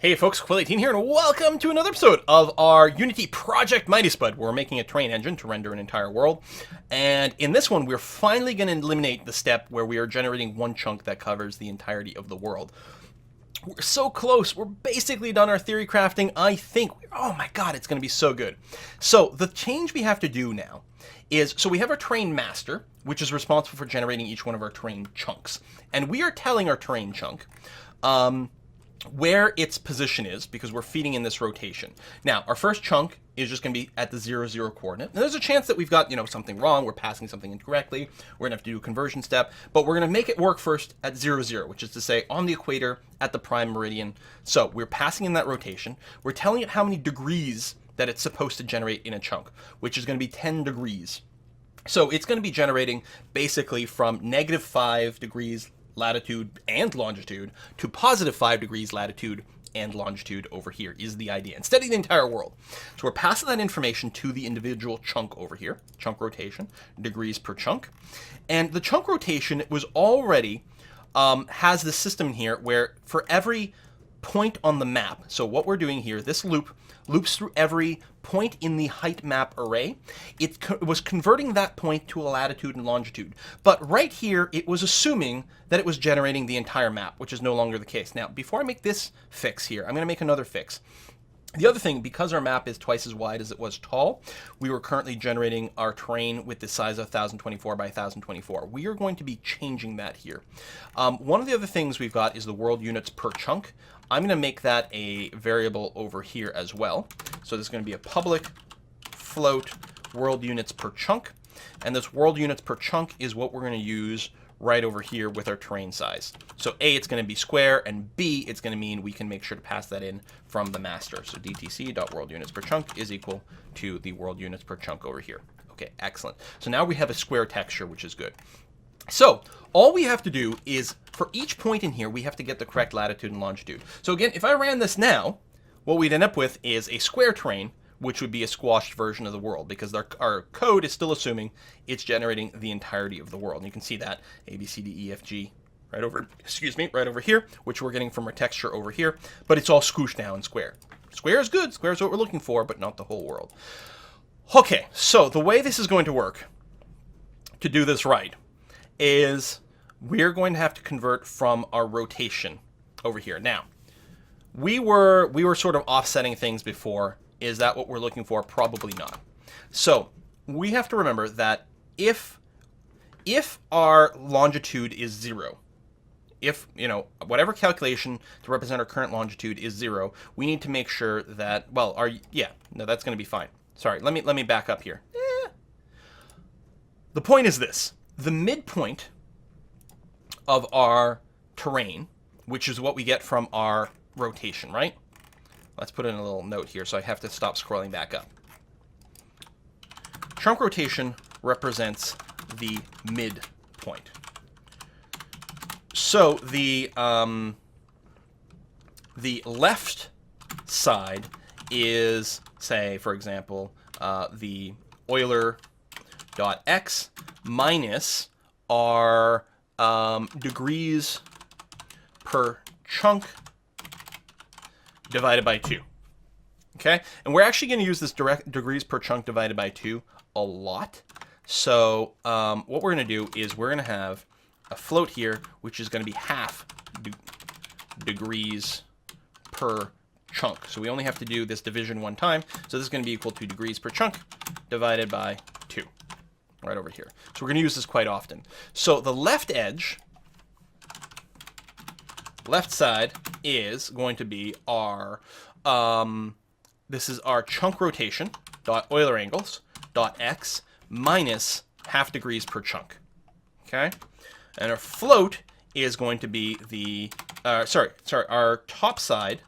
Hey folks, Quill18 here, and welcome to another episode of our Unity project MightySpud, where we're making a terrain engine to render an entire world. And in this one, we're finally going to eliminate the step where we are generating one chunk that covers the entirety of the world. We're so close. We're basically done our theory crafting, I think. Oh my god, it's going to be so good. So the change we have to do now is, so we have our terrain master, which is responsible for generating each one of our terrain chunks. And we are telling our terrain chunk where its position is, because we're feeding in this rotation. Now, our first chunk is just going to be at the 0, 0 coordinate. And there's a chance that we've got, something wrong. We're passing something incorrectly. We're going to have to do a conversion step. But we're going to make it work first at 0, 0, which is to say on the equator at the prime meridian. So we're passing in that rotation. We're telling it how many degrees that it's supposed to generate in a chunk, which is going to be 10 degrees. So it's going to be generating basically from -5 degrees latitude and longitude to +5 degrees latitude and longitude over here is the idea, instead of the entire world. So we're passing that information to the individual chunk over here, chunk rotation, degrees per chunk. And the chunk rotation was already, has this system in here where for every point on the map, so what we're doing here, this loop loops through every point in the height map array. It was converting that point to a latitude and longitude. But right here, it was assuming that it was generating the entire map, which is no longer the case. Now, before I make this fix here, I'm going to make another fix. The other thing, because our map is twice as wide as it was tall, we were currently generating our terrain with the size of 1024 by 1024. We are going to be changing that here. One of the other things we've got is the world units per chunk. I'm going to make that a variable over here as well. So there's going to be a public float world units per chunk. And this world units per chunk is what we're going to use right over here with our terrain size. So A, it's going to be square, and B, it's going to mean we can make sure to pass that in from the master. So dtc.worldunitsperchunk is equal to the world units per chunk over here. Okay, excellent. So now we have a square texture, which is good. So all we have to do is, for each point in here, we have to get the correct latitude and longitude. So again, if I ran this now, what we'd end up with is a square terrain, which would be a squashed version of the world, because our code is still assuming it's generating the entirety of the world. And you can see that A, B, C, D, E, F, G, right over here, which we're getting from our texture over here, but it's all scooshed now in square. Square is good, square is what we're looking for, but not the whole world. Okay, so the way this is going to work, to do this right, is we're going to have to convert from our rotation over here. Now, we were sort of offsetting things before. Is that what we're looking for? Probably not. So we have to remember that if our longitude is 0, if, whatever calculation to represent our current longitude is 0, we need to make sure that, well, that's going to be fine. Sorry, let me back up here. The point is this. The midpoint of our terrain, which is what we get from our rotation, right? Let's put in a little note here, so I have to stop scrolling back up. Chunk rotation represents the midpoint. So the left side is, say, for example, the Euler.x minus our degrees per chunk divided by 2. Okay? And we're actually going to use this degrees per chunk divided by 2 a lot. So what we're going to do is we're going to have a float here, which is going to be half degrees per chunk. So we only have to do this division one time. So this is going to be equal to degrees per chunk divided by 2. Right over here. So we're going to use this quite often. So the left edge, left side, is going to be our, this is our chunk rotation dot Euler angles dot x minus half degrees per chunk. Okay? And our float is going to be the, our top side,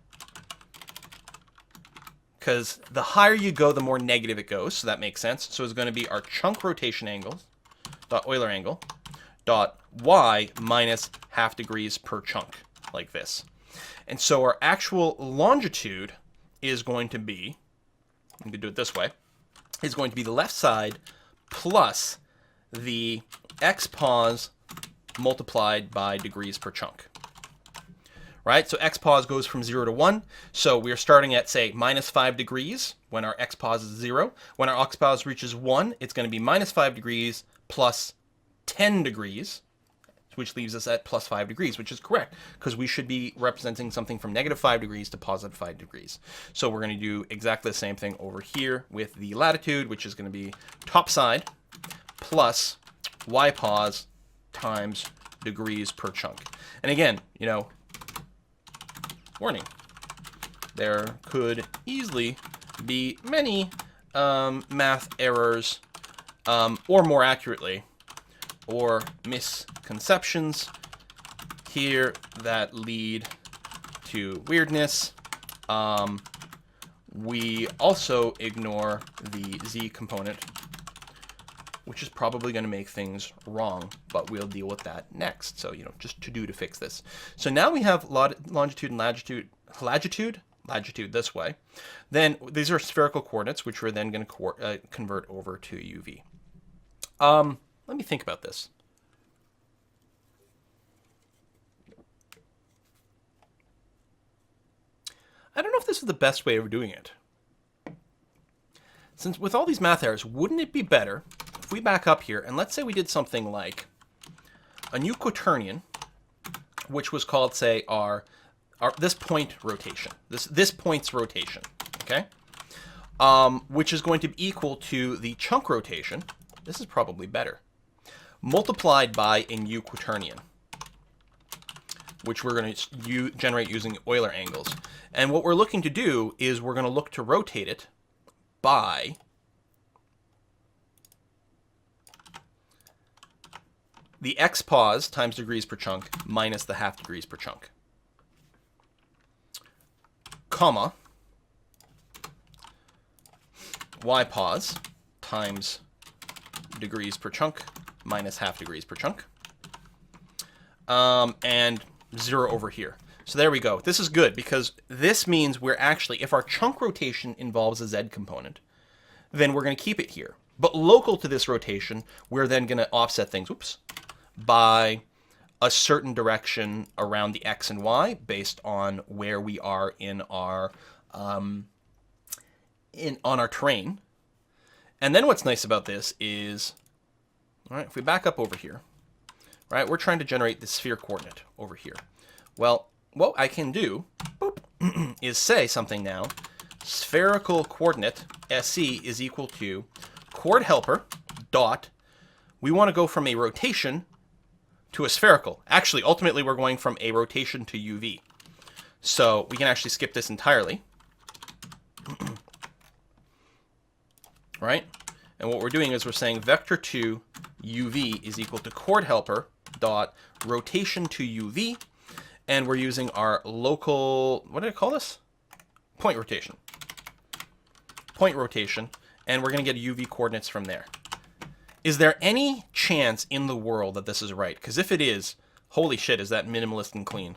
because the higher you go, the more negative it goes, so that makes sense. So it's going to be our chunk rotation angles dot Euler angle dot y minus half degrees per chunk, like this. And so our actual longitude is going to be, we can do it this way, is going to be the left side plus the x pos multiplied by degrees per chunk. right? So x pos goes from 0 to 1. So we're starting at, say, minus 5 degrees when our x pos is 0. When our x pos reaches 1, it's going to be minus 5 degrees plus 10 degrees, which leaves us at plus 5 degrees, which is correct, because we should be representing something from negative 5 degrees to positive 5 degrees. So we're going to do exactly the same thing over here with the latitude, which is going to be top side plus y pos times degrees per chunk. And again, you know, warning, there could easily be many math errors, or more accurately, or misconceptions here that lead to weirdness. We also ignore the z component, which is probably going to make things wrong, but we'll deal with that next. So, you know, just to fix this. So now we have longitude and latitude this way. Then these are spherical coordinates, which we're then going to convert over to UV. Let me think about this. I don't know if this is the best way of doing it. Since with all these math errors, wouldn't it be better if we back up here and let's say we did something like a new quaternion, which was called, say, our this point rotation, this point's rotation, okay? Which is going to be equal to the chunk rotation. This is probably better. Multiplied by a new quaternion, which we're going to generate using Euler angles. And what we're looking to do is we're going to look to rotate it by the x pos times degrees per chunk minus the half degrees per chunk, comma, y pos times degrees per chunk minus half degrees per chunk, and 0 over here. So there we go. This is good because this means we're actually, if our chunk rotation involves a z component, then we're going to keep it here. But local to this rotation, we're then going to offset things, by a certain direction around the x and y based on where we are in our on our terrain. And then what's nice about this is, all right, if we back up over here, right, we're trying to generate the sphere coordinate over here. Well, what I can do is say something now. Spherical coordinate SC is equal to chord helper dot. We want to go from a rotation to a spherical. Actually, ultimately, we're going from a rotation to UV. So we can actually skip this entirely. Right? And what we're doing is we're saying vector 2 UV is equal to chord helper dot rotation to UV. And we're using our local, what did I call this? Point rotation. Point rotation. And we're going to get UV coordinates from there. Is there any chance in the world that this is right? Because if it is, holy shit, is that minimalist and clean?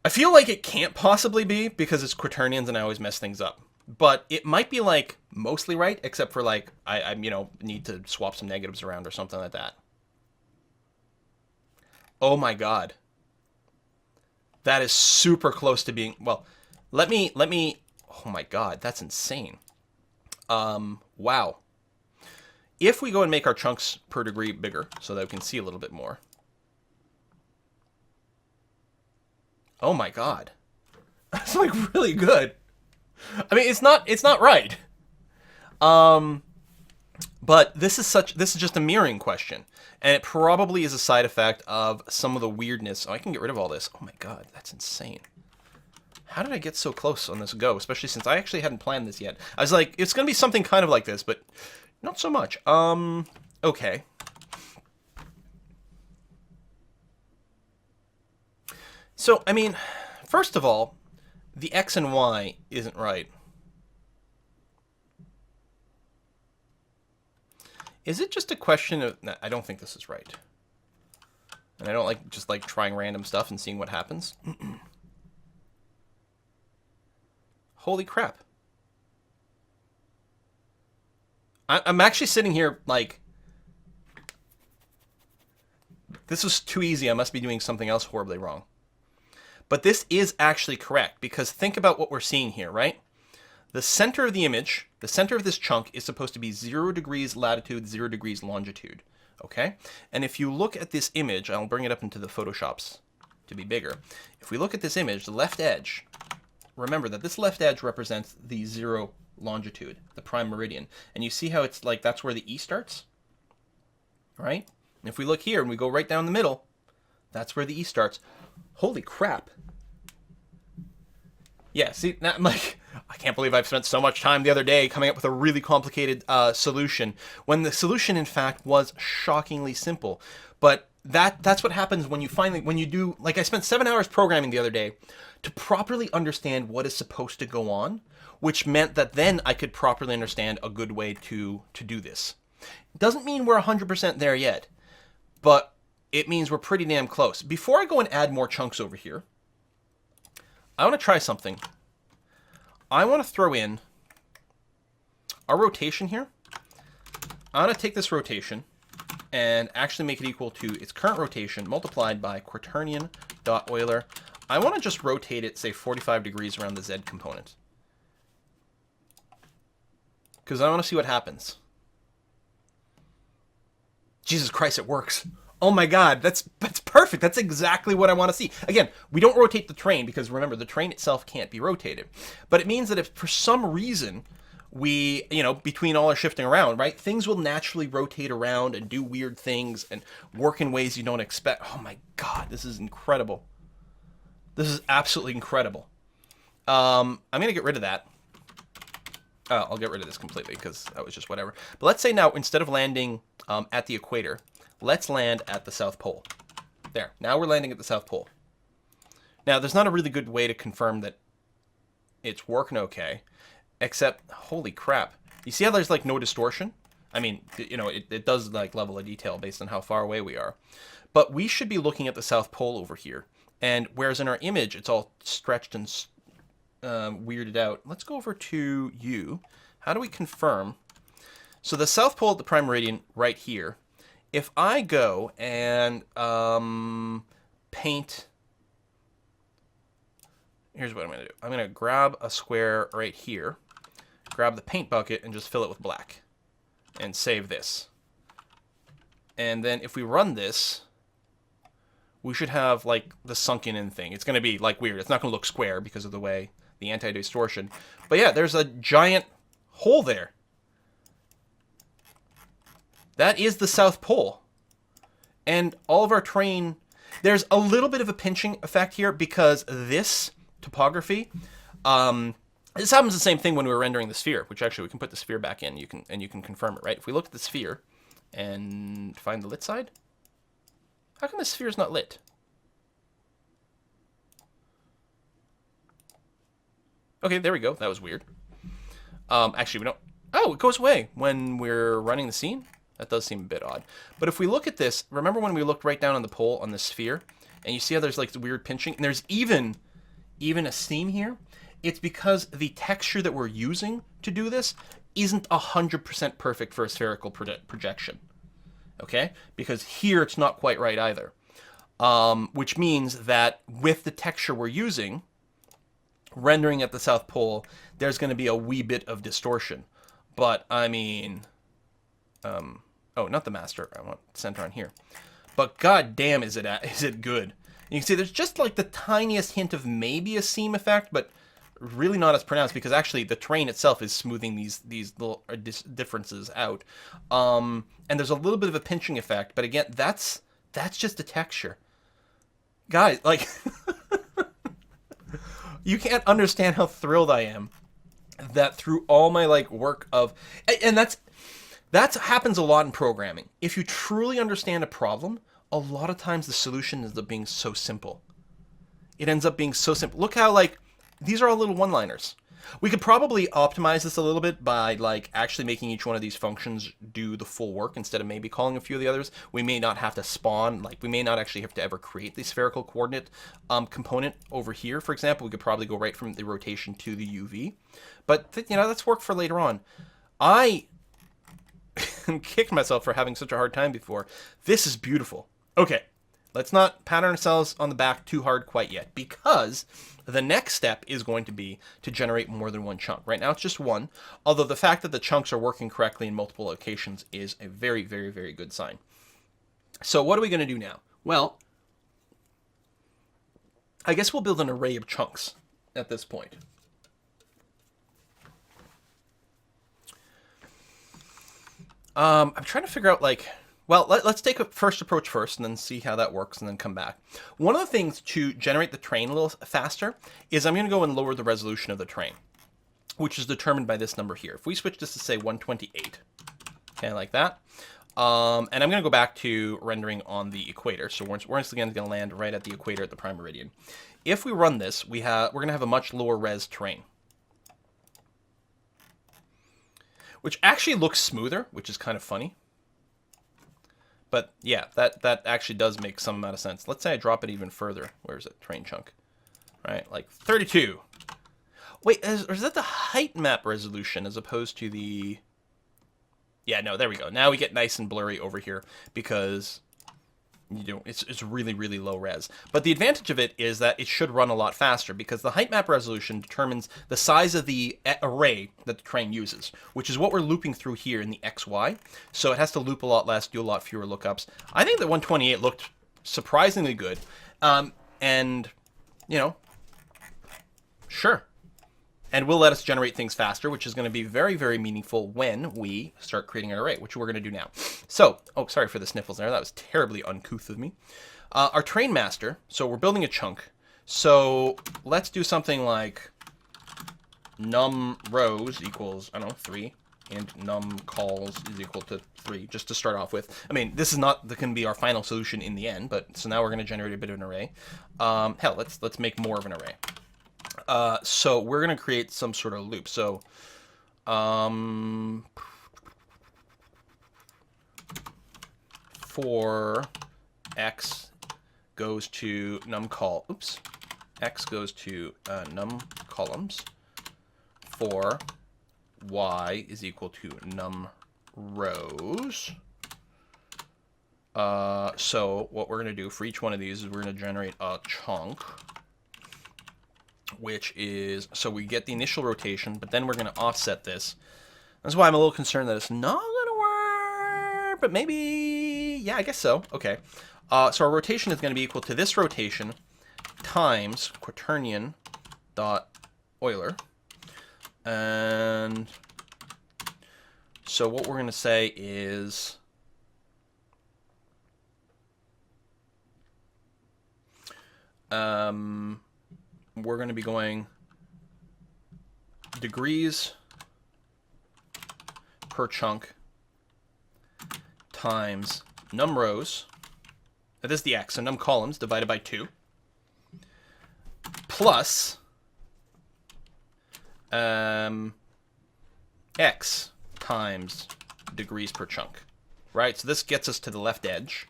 I feel like it can't possibly be because it's quaternions and I always mess things up. But it might be like mostly right, except for like I you know, need to swap some negatives around or something like that. Oh my god. That is super close to being, well, let me, oh my god, that's insane. Wow. If we go and make our chunks per degree bigger so that we can see a little bit more. Oh my god. That's like really good. I mean, it's not right. But this is just a mirroring question. And it probably is a side effect of some of the weirdness. Oh, I can get rid of all this. Oh my god, that's insane. How did I get so close on this go? Especially since I actually hadn't planned this yet. I was like, it's going to be something kind of like this, but not so much. Okay. So, I mean, first of all, the x and y isn't right. Is it just a question of... Nah, I don't think this is right. And I don't like just like trying random stuff and seeing what happens. Holy crap. I'm actually sitting here like... This was too easy. I must be doing something else horribly wrong. But this is actually correct, because think about what we're seeing here, right? The center of the image, the center of this chunk is supposed to be 0 degrees latitude, 0 degrees longitude, okay? And if you look at this image, I'll bring it up into the Photoshops to be bigger. If we look at this image, the left edge, remember that this left edge represents the 0 longitude, the prime meridian. And you see how it's like, that's where the E starts, right? And if we look here and we go right down the middle, that's where the E starts. Holy crap. Yeah, see, now I'm like, I can't believe I've spent so much time the other day coming up with a really complicated solution, when the solution, in fact, was shockingly simple. But that's what happens when you do, like I spent 7 hours programming the other day to properly understand what is supposed to go on, which meant that then I could properly understand a good way to do this. It doesn't mean we're 100% there yet, but it means we're pretty damn close. Before I go and add more chunks over here, I want to try something. I want to throw in our rotation here. I want to take this rotation and actually make it equal to its current rotation multiplied by quaternion dot Euler. I want to just rotate it, say 45 degrees around the Z component, because I want to see what happens. Jesus Christ, it works. Oh my God, that's perfect. That's exactly what I want to see. Again, we don't rotate the train because remember, the train itself can't be rotated. But it means that if for some reason we, between all our shifting around, right, things will naturally rotate around and do weird things and work in ways you don't expect. Oh my God, this is incredible. This is absolutely incredible. I'm going to get rid of that. I'll get rid of this completely because that was just whatever. But let's say now, instead of landing at the equator, let's land at the South Pole. There, now we're landing at the South Pole. Now, there's not a really good way to confirm that it's working okay, except, holy crap. You see how there's like no distortion? I mean, it does like level of detail based on how far away we are. But we should be looking at the South Pole over here. And whereas in our image, it's all stretched and weirded out. Let's go over to U. How do we confirm? So the South Pole at the prime meridian right here. If I go and paint, here's what I'm going to do. I'm going to grab a square right here, grab the paint bucket, and just fill it with black, and save this. And then if we run this, we should have like the sunken in thing. It's going to be like weird. It's not going to look square because of the way the anti-distortion. But yeah, there's a giant hole there. That is the South Pole. And all of our terrain, there's a little bit of a pinching effect here because this topography, this happens the same thing when we were rendering the sphere, which actually we can put the sphere back in, you can confirm it, right? If we look at the sphere and find the lit side, how come the sphere is not lit? Okay, there we go. That was weird. Actually, we don't... Oh, it goes away when we're running the scene. That does seem a bit odd. But if we look at this, remember when we looked right down on the pole on the sphere, and you see how there's like the weird pinching? And there's even a seam here. It's because the texture that we're using to do this isn't 100% perfect for a spherical projection. Okay? Because here it's not quite right either. Which means that with the texture we're using, rendering at the South Pole, there's going to be a wee bit of distortion. But, I mean... oh, not the master. I want center on here. But god damn, is it good. You can see there's just like the tiniest hint of maybe a seam effect, but really not as pronounced because actually the terrain itself is smoothing these little differences out. And there's a little bit of a pinching effect, but again, that's just a texture. Guys, like... You can't understand how thrilled I am that through all my like work of... And that happens a lot in programming. If you truly understand a problem, a lot of times the solution ends up being so simple. It ends up being so simple. Look how, like, these are all little one-liners. We could probably optimize this a little bit by, like, actually making each one of these functions do the full work instead of maybe calling a few of the others. We may not have to spawn, like, we may not actually have to ever create the spherical coordinate component over here, for example. We could probably go right from the rotation to the UV. But, that's work for later on. I kicked myself for having such a hard time before. This is beautiful. Okay, let's not pat ourselves on the back too hard quite yet, because the next step is going to be to generate more than one chunk. Right now it's just one, although the fact that the chunks are working correctly in multiple locations is a very, very, very good sign. So what are we going to do now? Well, I guess we'll build an array of chunks at this point. I'm trying to figure out, like, well, let's take a first approach first and then see how that works and then come back. One of the things to generate the terrain a little faster is I'm going to go and lower the resolution of the terrain, which is determined by this number here. If we switch this to, say, 128, okay, like that. And I'm going to go back to rendering on the equator. So we're once again going to land right at the equator at the prime meridian. If we run this, we're going to have a much lower res terrain, which actually looks smoother, which is kind of funny. But yeah, that actually does make some amount of sense. Let's say I drop it even further. Where's it? Terrain chunk. Right, like 32. Wait, or is that the height map resolution as opposed to the... Yeah, no, there we go. Now we get nice and blurry over here because it's really, really low res. But the advantage of it is that it should run a lot faster because the height map resolution determines the size of the array that the terrain uses, which is what we're looping through here in the XY. So it has to loop a lot less, do a lot fewer lookups. I think that 128 looked surprisingly good. And, you know, sure. And will let us generate things faster, which is going to be very, very meaningful when we start creating an array, which we're going to do now. So, oh, sorry for the sniffles there. That was terribly uncouth of me. Our train master, so we're building a chunk. So let's do something like num rows equals, I don't know, 3, and num calls is equal to 3, just to start off with. I mean, this is not going to be our final solution in the end, but so now we're going to generate a bit of an array. Hell, let's make more of an array. So we're going to create some sort of loop. So, for x goes to x goes to num columns, for y is equal to num rows. So what we're going to do for each one of these is we're going to generate a chunk, which is, so we get the initial rotation, but then we're going to offset this. That's why I'm a little concerned that it's not going to work, but maybe, yeah, I guess so. Okay. So our rotation is going to be equal to this rotation times quaternion dot Euler. And so what we're going to say is, we're going to be going degrees per chunk times num rows, that is the x, so num columns divided by 2, plus x times degrees per chunk, right? So this gets us to the left edge.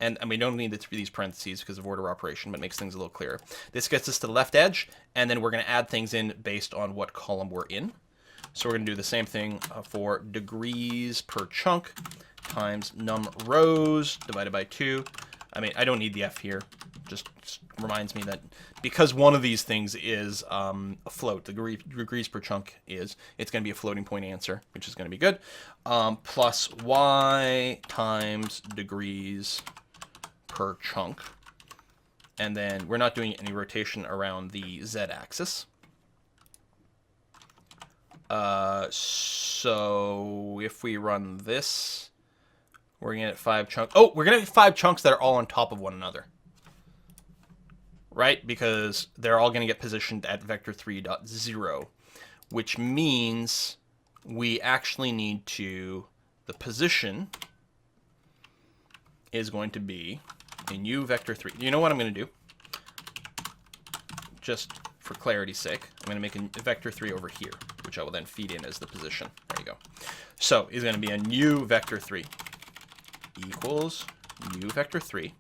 And we don't need these parentheses because of order operation, but it makes things a little clearer. This gets us to the left edge, and then we're going to add things in based on what column we're in. So we're going to do the same thing for degrees per chunk times num rows divided by 2. I mean, I don't need the f here. Just reminds me that because one of these things is a float, the degrees per chunk it's going to be a floating point answer, which is going to be good, plus y times degrees per chunk, and then we're not doing any rotation around the z-axis. So if we run this, we're gonna get 5 chunks. Oh, we're gonna get 5 chunks that are all on top of one another, right? Because they're all gonna get positioned at vector 3.0, which means we actually need to, the position is going to be a new vector 3. You know what I'm going to do? Just for clarity's sake, I'm going to make a vector 3 over here, which I will then feed in as the position. There you go. So it's going to be a new vector 3 equals new vector 3.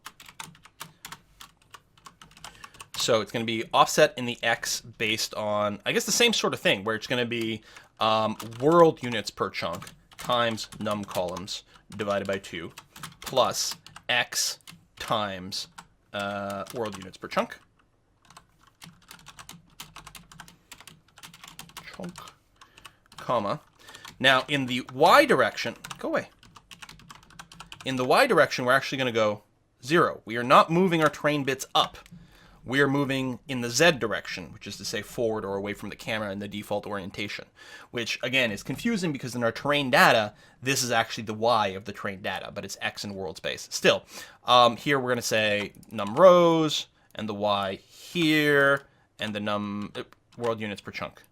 So it's going to be offset in the x based on, I guess, the same sort of thing, where it's going to be world units per chunk times num columns divided by 2 plus x times world units per chunk. Chunk, comma. Now, in the y direction, go away. In the y direction, we're actually going to go 0. We are not moving our terrain bits up. We are moving in the z direction, which is to say forward or away from the camera in the default orientation, which, again, is confusing because in our terrain data, this is actually the y of the terrain data, but it's x in world space. Still, here we're going to say num rows, and the y here, and the num world units per chunk.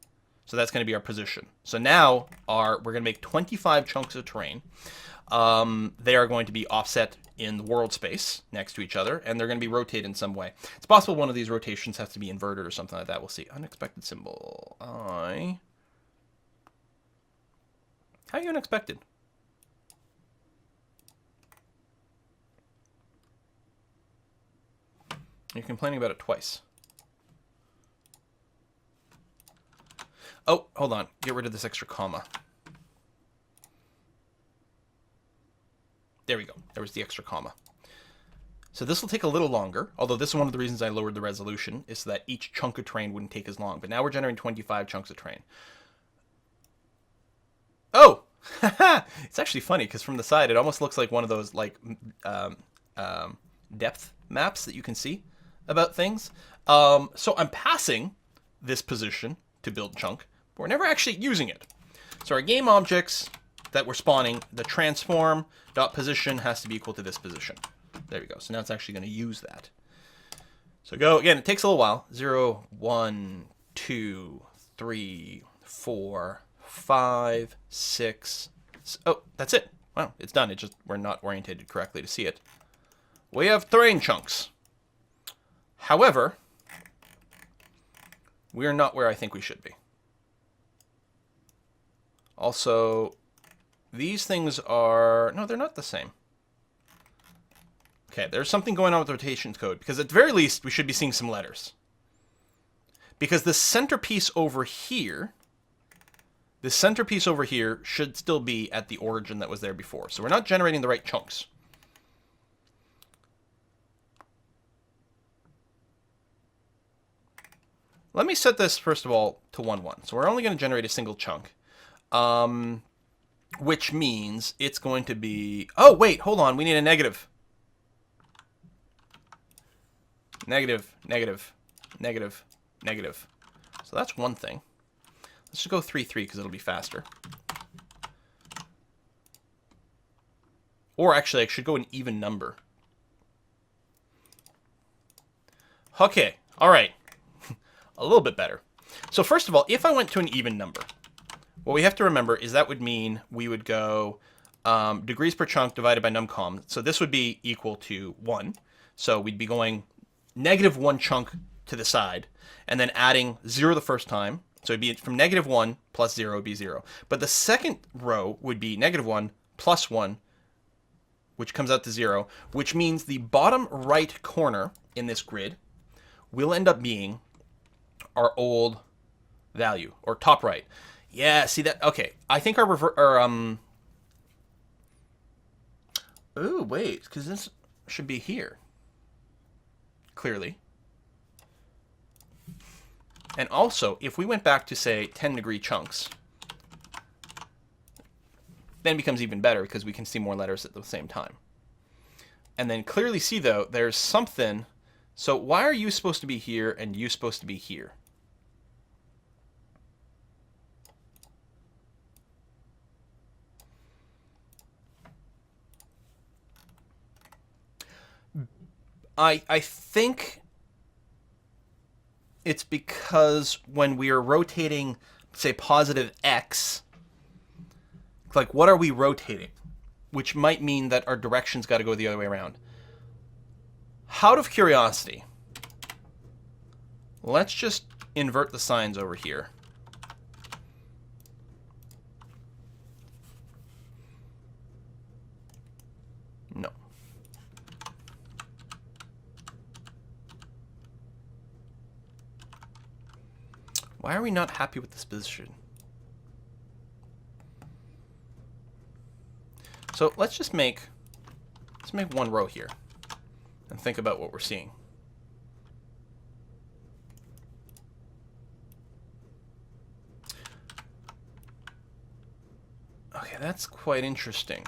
So that's going to be our position. So now we're going to make 25 chunks of terrain. They are going to be offset in the world space next to each other, and they're going to be rotated in some way. It's possible one of these rotations has to be inverted or something like that. We'll see. Unexpected symbol. How are you unexpected? You're complaining about it twice. Oh, hold on. Get rid of this extra comma. There we go. There was the extra comma. So this will take a little longer, although this is one of the reasons I lowered the resolution, is so that each chunk of terrain wouldn't take as long. But now we're generating 25 chunks of terrain. Oh! It's actually funny, because from the side, it almost looks like one of those like depth maps that you can see about things. So I'm passing this position to build chunk, but we're never actually using it. So our game objects that we're spawning, the transform dot position has to be equal to this position. There we go. So now it's actually going to use that. So go again. It takes a little while. 0, 1, 2, 3, 4, 5, 6. Oh, that's it. Wow, it's done. It just we're not orientated correctly to see it. We have terrain chunks. However, we are not where I think we should be. Also, these things are... No, they're not the same. Okay, there's something going on with rotation code, because at the very least, we should be seeing some letters. Because the centerpiece over here, should still be at the origin that was there before. So we're not generating the right chunks. Let me set this, first of all, to 1, 1. So we're only going to generate a single chunk. Which means it's going to be... Oh, wait, hold on. We need a negative. Negative, negative, negative, negative. So that's one thing. Let's just go 3, 3 because it'll be faster. Or actually, I should go an even number. Okay, all right. A little bit better. So first of all, if I went to an even number, what we have to remember is that would mean we would go degrees per chunk divided by numcom. So this would be equal to 1. So we'd be going -1 chunk to the side, and then adding 0 the first time. So it'd be from -1 plus 0 would be 0. But the second row would be -1 plus 1, which comes out to 0, which means the bottom right corner in this grid will end up being our old value, or top right. Yeah, see that? Okay, I think ooh, wait, because this should be here. Clearly. And also, if we went back to, say, 10-degree chunks, then it becomes even better because we can see more letters at the same time. And then clearly see, though, there's something. So why are you supposed to be here and you supposed to be here? I think it's because when we are rotating, say, positive x, like, what are we rotating? Which might mean that our direction's got to go the other way around. Out of curiosity, let's just invert the signs over here. No. Why are we not happy with this position? So let's make one row here. and think about what we're seeing. Okay, that's quite interesting.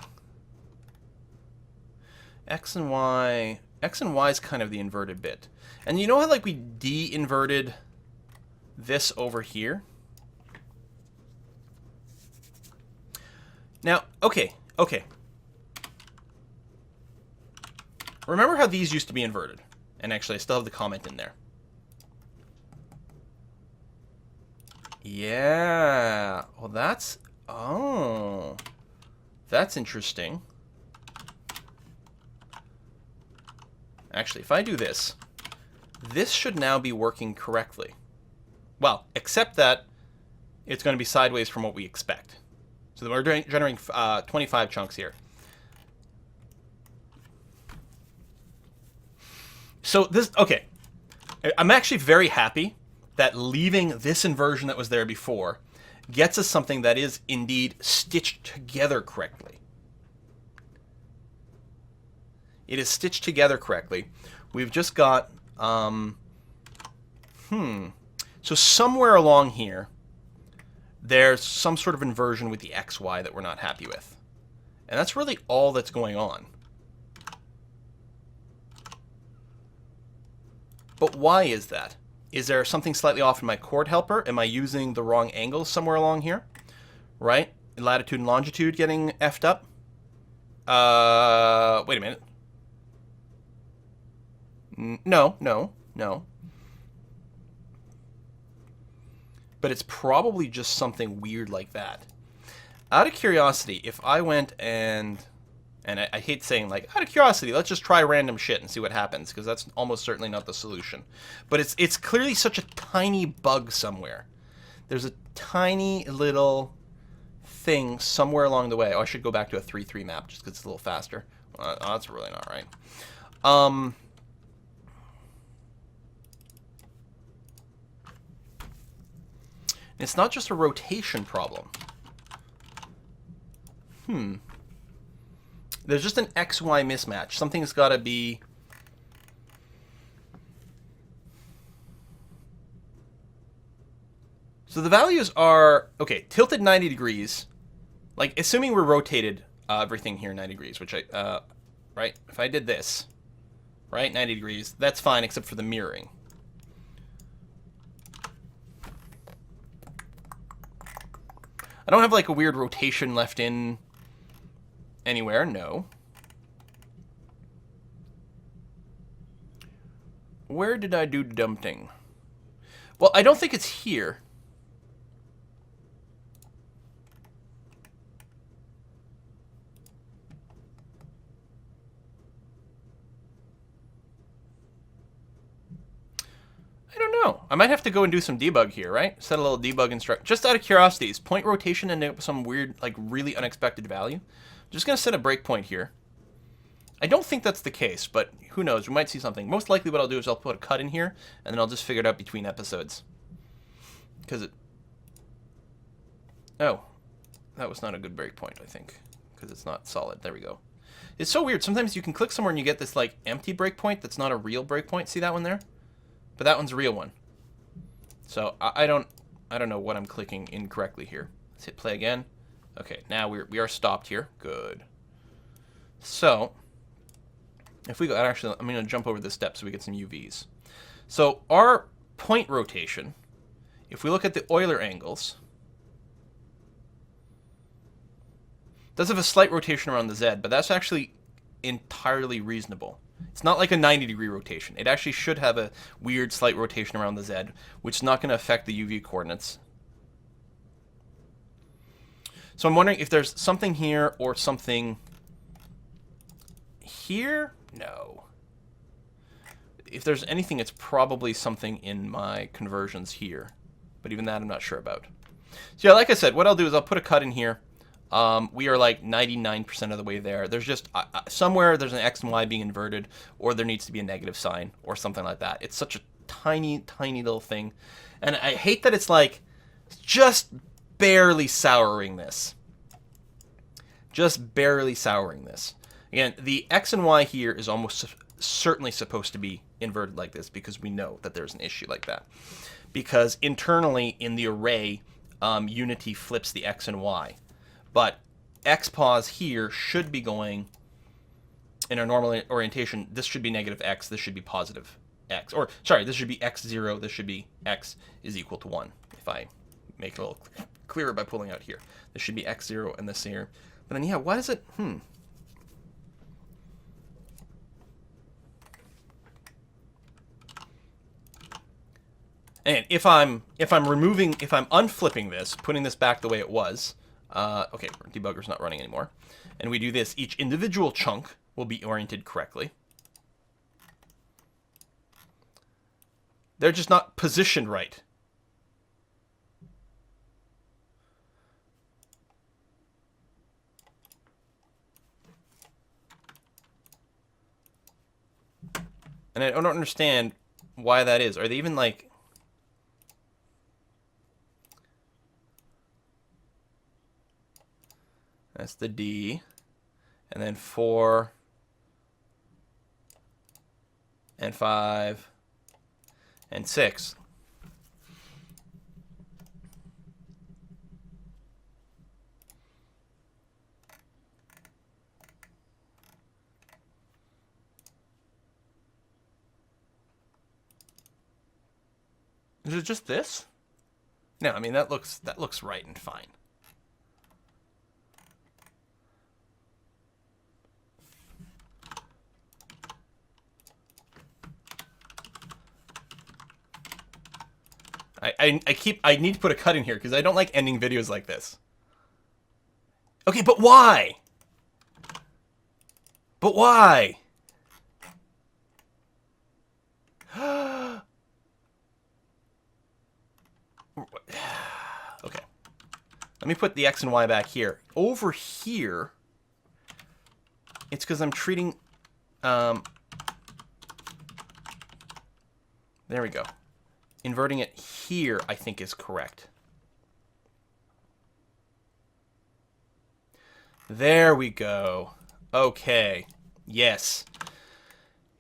X and Y is kind of the inverted bit. And you know how like we de-inverted this over here? Now, okay. Remember how these used to be inverted? And actually, I still have the comment in there. Yeah. Well, that's... Oh. That's interesting. Actually, if I do this, this should now be working correctly. Well, except that it's going to be sideways from what we expect. So we're generating 25 chunks here. So this, okay. I'm actually very happy that leaving this inversion that was there before gets us something that is indeed stitched together correctly. It is stitched together correctly. We've just got, so somewhere along here, there's some sort of inversion with the XY that we're not happy with. And that's really all that's going on. But why is that? Is there something slightly off in my chord helper? Am I using the wrong angles somewhere along here? Right? Latitude and longitude getting effed up? Wait a minute. No. But it's probably just something weird like that. Out of curiosity, if I went and I hate saying like, out of curiosity, let's just try random shit and see what happens, because that's almost certainly not the solution. But it's clearly such a tiny bug somewhere. There's a tiny little thing somewhere along the way. Oh, I should go back to a 3-3 map just because it's a little faster. Oh, that's really not right. It's not just a rotation problem. There's just an XY mismatch. Something's got to be... So the values are, okay, tilted 90 degrees. Like, assuming we're rotated everything here 90 degrees, which I, right? If I did this, right, 90 degrees, that's fine except for the mirroring. I don't have like a weird rotation left in anywhere, no. Where did I do dumping? Well, I don't think it's here. I don't know. I might have to go and do some debug here, right? Set a little debug instruction. Just out of curiosity, is point rotation ending up with some weird, like really unexpected value? I'm just going to set a breakpoint here. I don't think that's the case, but who knows? We might see something. Most likely what I'll do is I'll put a cut in here, and then I'll just figure it out between episodes. Because it... Oh. That was not a good breakpoint, I think. Because it's not solid. There we go. It's so weird. Sometimes you can click somewhere and you get this, like, empty breakpoint that's not a real breakpoint. See that one there? But that one's a real one. So I don't know what I'm clicking incorrectly here. Let's hit play again. Okay, now we are stopped here. Good. So if we go, actually, I'm going to jump over this step so we get some UVs. So our point rotation, if we look at the Euler angles, does have a slight rotation around the Z, but that's actually entirely reasonable. It's not like a 90-degree rotation. It actually should have a weird slight rotation around the Z, which is not going to affect the UV coordinates. So I'm wondering if there's something here or something here? No. If there's anything, it's probably something in my conversions here. But even that I'm not sure about. So yeah, like I said, what I'll do is I'll put a cut in here. We are like 99% of the way there. There's just somewhere there's an X and Y being inverted, or there needs to be a negative sign or something like that. It's such a tiny, tiny little thing. And I hate that it's like just barely souring this. Just barely souring this. Again, the X and Y here is almost certainly supposed to be inverted like this because we know that there's an issue like that. Because internally in the array, unity flips the x and y. But x pause here should be going in our normal orientation. This should be negative x. This should be positive x. Or, sorry, this should be x0. This should be x is equal to 1. If I make it a little clearer by pulling out here. This should be x0 and this here. But then, yeah, why does it... And if I'm unflipping this, putting this back the way it was, okay, debugger's not running anymore, and we do this, each individual chunk will be oriented correctly. They're just not positioned right. And I don't understand why that is. Are they even like... That's the D. And then 4 and 5 and 6. Is it just this? No, I mean that looks right and fine. I need to put a cut in here because I don't like ending videos like this. Okay, but why? But why? Okay. Let me put the X and Y back here. Over here, it's because I'm treating... there we go. Inverting it here, I think, is correct. There we go. Okay. Yes.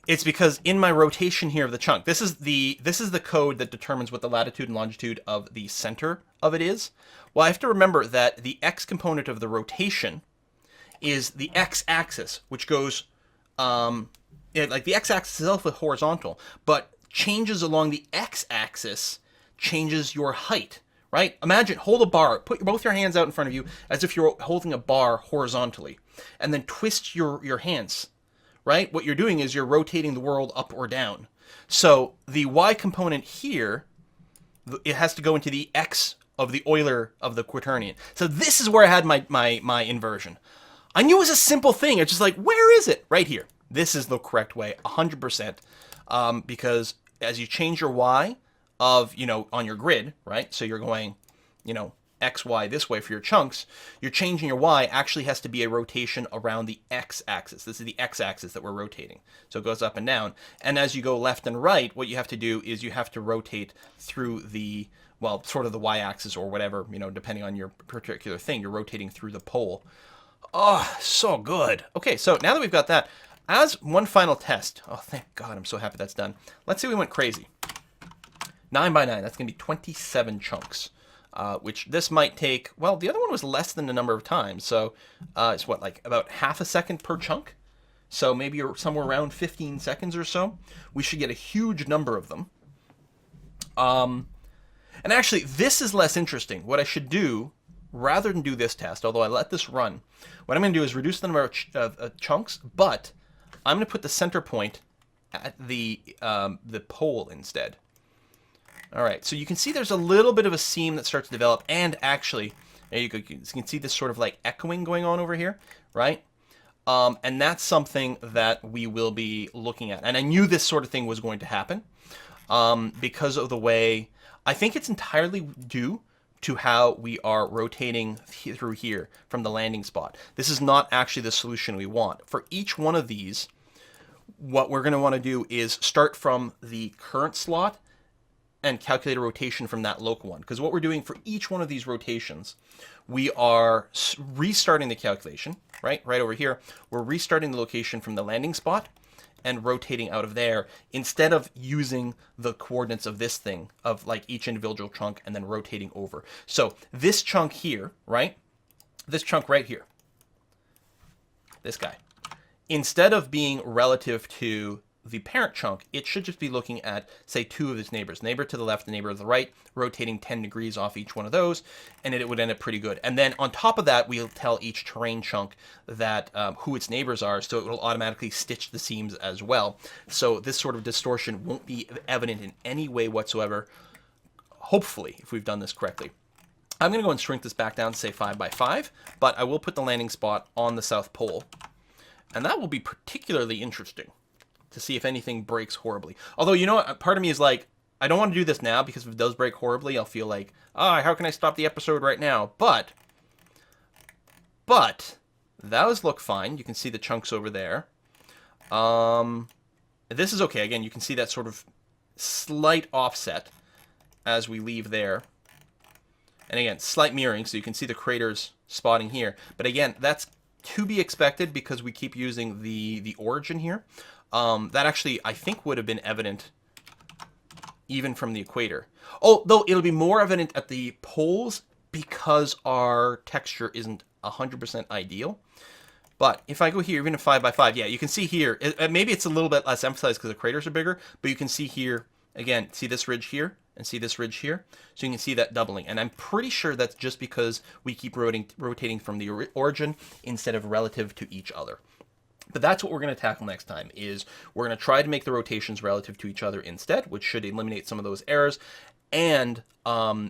It's because in my rotation here of the chunk, this is the code that determines what the latitude and longitude of the center of it is. Well, I have to remember that the x component of the rotation is the x-axis, which goes, like the x-axis itself is horizontal, but changes along the x-axis changes your height, right? Imagine, hold a bar, put both your hands out in front of you as if you're holding a bar horizontally, and then twist your hands, right? What you're doing is you're rotating the world up or down. So the y component here, it has to go into the x of the Euler of the quaternion. So this is where I had my inversion. I knew it was a simple thing. It's just like, where is it? Right here. This is the correct way, 100%. Because as you change your y of, on your grid, right? So you're going, x, y this way for your chunks, you're changing your y actually has to be a rotation around the x-axis. This is the x-axis that we're rotating. So it goes up and down. And as you go left and right, what you have to do is you have to rotate through the, well, sort of the y-axis or whatever, depending on your particular thing. You're rotating through the pole. Oh, so good. Okay, so now that we've got that, as one final test, oh, thank God, I'm so happy that's done. Let's say we went crazy. 9 by 9, that's going to be 27 chunks, which this might take, well, the other one was less than the number of times, so it's what, like about half a second per chunk? So maybe you're somewhere around 15 seconds or so. We should get a huge number of them. And actually, this is less interesting. What I should do, rather than do this test, although I let this run, what I'm going to do is reduce the number of chunks, but I'm going to put the center point at the pole instead. All right, so you can see there's a little bit of a seam that starts to develop, and actually, there you go. You can see this sort of like echoing going on over here, right? And that's something that we will be looking at. And I knew this sort of thing was going to happen because of the way, I think it's entirely due to how we are rotating through here from the landing spot. This is not actually the solution we want. For each one of these, what we're going to want to do is start from the current slot and calculate a rotation from that local one. Because what we're doing for each one of these rotations, we are restarting the calculation, right over here. We're restarting the location from the landing spot, and rotating out of there instead of using the coordinates of this thing, of like each individual chunk and then rotating over. So this chunk here, right? This chunk right here, this guy, instead of being relative to the parent chunk, it should just be looking at, say, two of its neighbors, neighbor to the left, neighbor to the right, rotating 10 degrees off each one of those, and it would end up pretty good. And then on top of that, we'll tell each terrain chunk that who its neighbors are, so it will automatically stitch the seams as well. So this sort of distortion won't be evident in any way whatsoever, hopefully, if we've done this correctly. I'm going to go and shrink this back down to, say, 5 by 5, but I will put the landing spot on the South Pole, and that will be particularly interesting to see if anything breaks horribly. Although, you know what, part of me is like, I don't want to do this now, because if it does break horribly, I'll feel like, how can I stop the episode right now? But, those look fine. You can see the chunks over there. This is okay. Again, you can see that sort of slight offset as we leave there. And again, slight mirroring, so you can see the craters spotting here. But again, that's to be expected because we keep using the origin here. That actually, I think, would have been evident even from the equator. Oh, though it'll be more evident at the poles because our texture isn't 100% ideal. But if I go here, even at 5 by 5, yeah, you can see here, maybe it's a little bit less emphasized because the craters are bigger, but you can see here, again, see this ridge here and see this ridge here? So you can see that doubling. And I'm pretty sure that's just because we keep rotating from the origin instead of relative to each other. But that's what we're going to tackle next time, is we're going to try to make the rotations relative to each other instead, which should eliminate some of those errors. And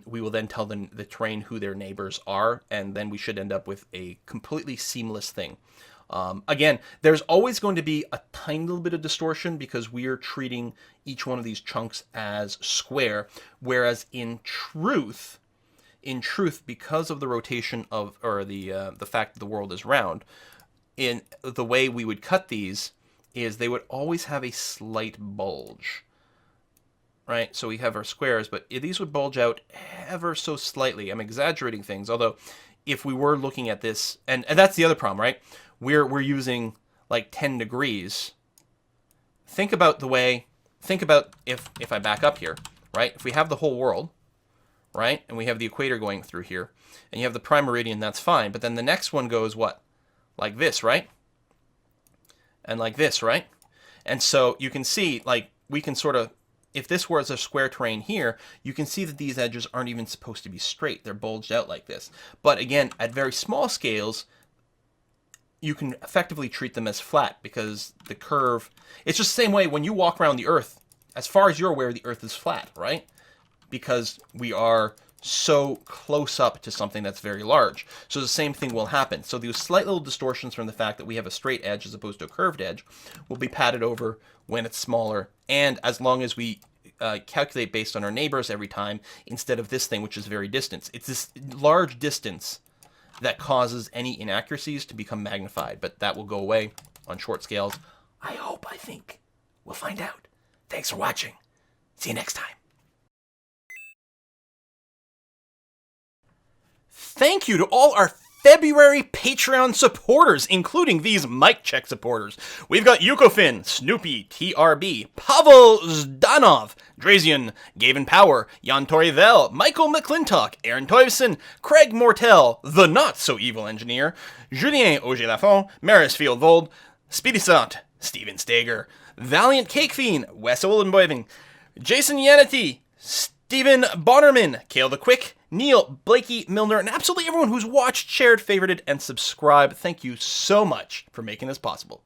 we will then tell the terrain who their neighbors are, and then we should end up with a completely seamless thing. Again, there's always going to be a tiny little bit of distortion because we are treating each one of these chunks as square, whereas in truth, because of the rotation of, or the fact that the world is round, in the way we would cut these is they would always have a slight bulge, right? So we have our squares, but these would bulge out ever so slightly. I'm exaggerating things, although if we were looking at this, and that's the other problem, right? We're using like 10 degrees. Think about if I back up here, right? If we have the whole world, right? And we have the equator going through here, and you have the prime meridian, that's fine. But then the next one goes what? Like this, right? And like this, right? And so you can see, like, we can sort of, if this was a square terrain here, you can see that these edges aren't even supposed to be straight. They're bulged out like this. But again, at very small scales, you can effectively treat them as flat because the curve, it's just the same way when you walk around the Earth, as far as you're aware, the Earth is flat, right? Because we are so close up to something that's very large. So the same thing will happen. So these slight little distortions from the fact that we have a straight edge as opposed to a curved edge will be padded over when it's smaller. And as long as we calculate based on our neighbors every time, instead of this thing, which is very distant. It's this large distance that causes any inaccuracies to become magnified, but that will go away on short scales. I think. We'll find out. Thanks for watching. See you next time. Thank you to all our February Patreon supporters, including these Mic Check supporters. We've got Yukofin, Snoopy, TRB, Pavel Zdanov, Drazian, Gavin Power, Jan Torivel, Michael McClintock, Aaron Toyvson, Craig Mortel, the not-so-evil engineer, Julien Auger-Lafont, Maris Fieldvold, Speedysant, Steven Stager, Valiant Cake Fiend, Wes Olenboiving, Jason Yanity, Stephen Bonnerman, Kale the Quick, Neil, Blakey, Milner, and absolutely everyone who's watched, shared, favorited, and subscribed. Thank you so much for making this possible.